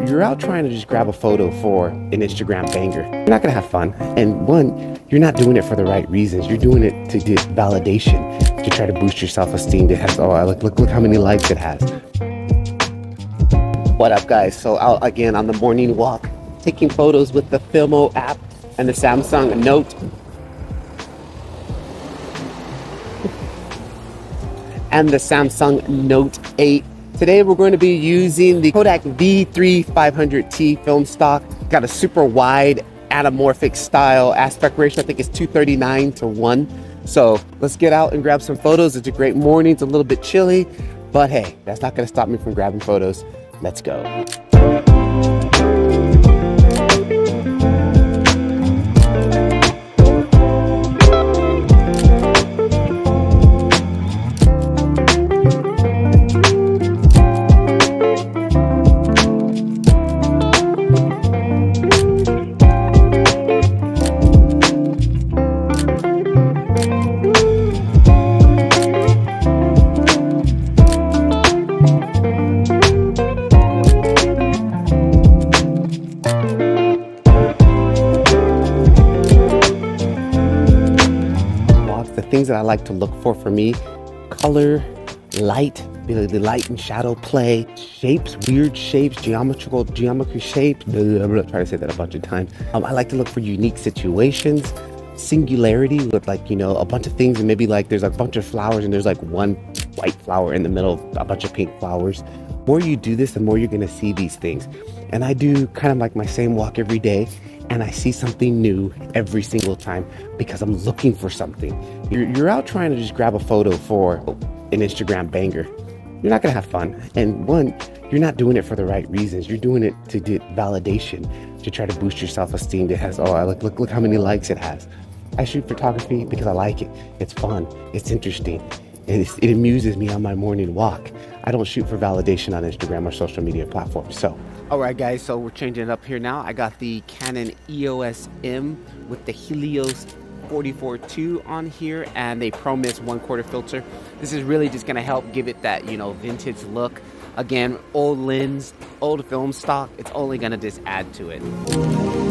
You're out trying to just grab a photo for an Instagram banger. You're not gonna have fun. And one, you're not doing it for the right reasons. You're doing it to get validation, to try to boost your self-esteem. It has, oh, look how many likes it has. What up, guys? So out again on the morning walk, taking photos with the Fimo app and the Samsung Note. And the Samsung Note 8. Today we're going to be using the Kodak V3 500T film stock. Got a super wide anamorphic style aspect ratio. I think it's 239:1. So let's get out and grab some photos. It's a great morning. It's a little bit chilly, but hey, that's not going to stop me from grabbing photos. Let's go. Things that I like to look for me: color, light, the light and shadow play, shapes, weird shapes, geometry shapes. I'm gonna try to say that a bunch of times. I like to look for unique situations, singularity with, like, you know, a bunch of things, and maybe like there's a bunch of flowers and there's like one white flower in the middle, a bunch of pink flowers. The more you do this, the more you're gonna see these things. And I do kind of like my same walk every day, and I see something new every single time because I'm looking for something. You're out trying to just grab a photo for an Instagram banger. You're not gonna have fun. And one, you're not doing it for the right reasons. You're doing it to get validation, to try to boost your self-esteem. It has, oh, look how many likes it has. I shoot photography because I like it. It's fun, it's interesting, and it amuses me on my morning walk. I don't shoot for validation on Instagram or social media platforms. So, all right, guys, so we're changing it up here now. I got the Canon EOS M with the Helios 44-2 on here and a Pro Mist 1/4 filter. This is really just gonna help give it that, you know, vintage look. Again, old lens, old film stock. It's only gonna just add to it.